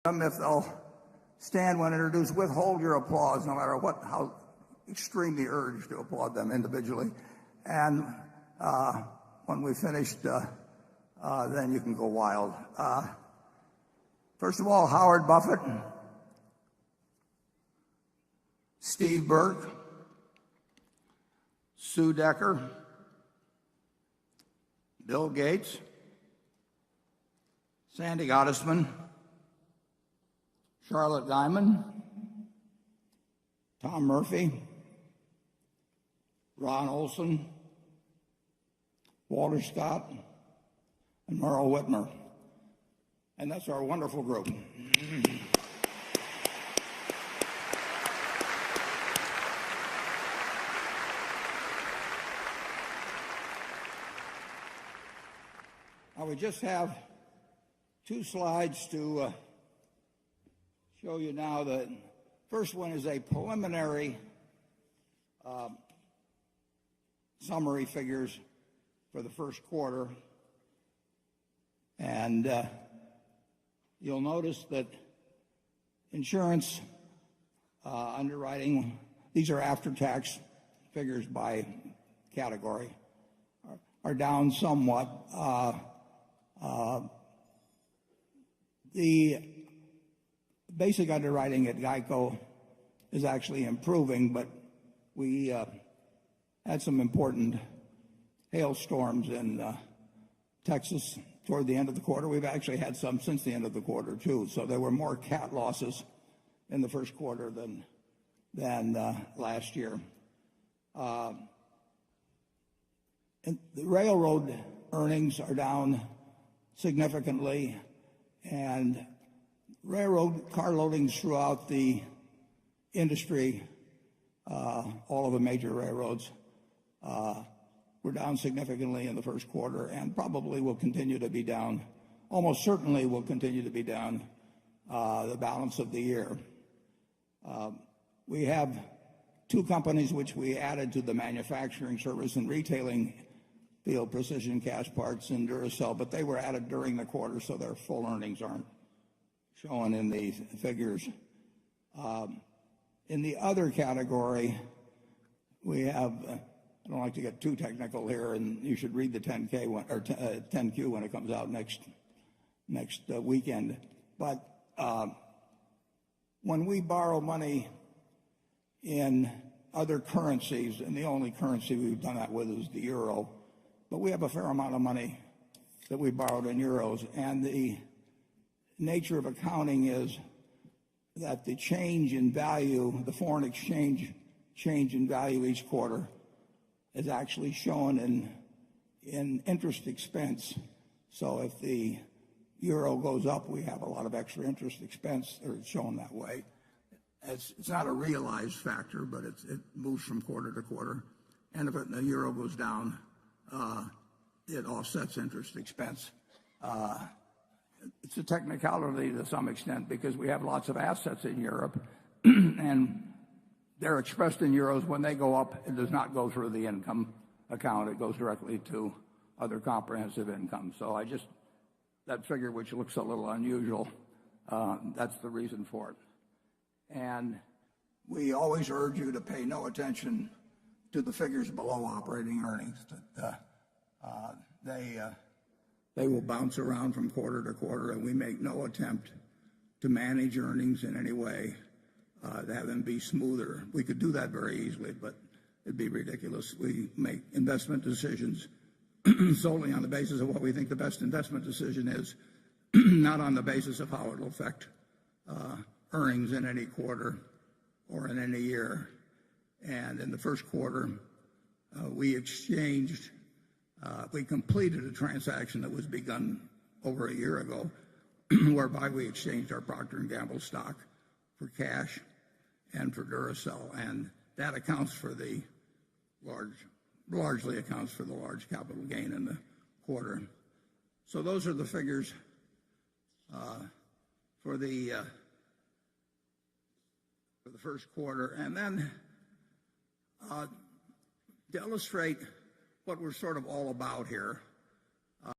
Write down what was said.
them if they'll stand when introduced. Withhold your applause, no matter how extreme the urge to applaud them individually. And when we finished, then you can go wild. First of all, Howard Buffett, Steve Burke, Sue Decker, Bill Gates, Sandy Gottesman, Charlotte Guyman, Tom Murphy, Ron Olson, Walter Scott, and Merle Whitmer. And that's our wonderful group. Now we just have 2 slides to show you now. The first one is a preliminary summary figures for the first quarter. And you'll notice that insurance underwriting, these are after-tax figures by category, are down somewhat. The basic underwriting at GEICO is actually improving, but we had some important hailstorms in Texas toward the end of the quarter. We've actually had some since the end of the quarter, too. So there were more cat losses in the first quarter than last year. And the railroad earnings are down significantly, and railroad car loadings throughout the industry, all of the major railroads, were down significantly in the first quarter and probably will continue to be down, almost certainly will continue to be down the balance of the year. We have 2 companies which we added to the manufacturing service and retailing field, Precision Castparts and Duracell, but they were added during the quarter, so their full earnings aren't shown in these figures. In the other category, we have, I don't like to get too technical here, and you should read the 10Q when it comes out next weekend. But when we borrow money in other currencies, and the only currency we've done that with is the euro, but we have a fair amount of money that we borrowed in euros, and the nature of accounting is that the change in value, the foreign exchange change in value each quarter, is actually shown in interest expense. So if the euro goes up, we have a lot of extra interest expense, or it's shown that way. It's not a realized factor, but it moves from quarter to quarter. And if the euro goes down, it offsets interest expense. It's a technicality to some extent because we have lots of assets in Europe, and they're expressed in euros. When they go up, it does not go through the income account. It goes directly to other comprehensive income. So that figure, which looks a little unusual, that's the reason for it. And we always urge you to pay no attention to the figures below operating earnings. They will bounce around from quarter to quarter, and we make no attempt to manage earnings in any way to have them be smoother. We could do that very easily, but it'd be ridiculous. We make investment decisions solely on the basis of what we think the best investment decision is, not on the basis of how it will affect earnings in any quarter or in any year. And in the first quarter, we completed a transaction that was begun over a year ago, whereby we exchanged our Procter & Gamble stock for cash and for Duracell, and that accounts for the largely accounts for the large capital gain in the quarter. So those are the figures for the first quarter. And then to illustrate what we're sort of all about here,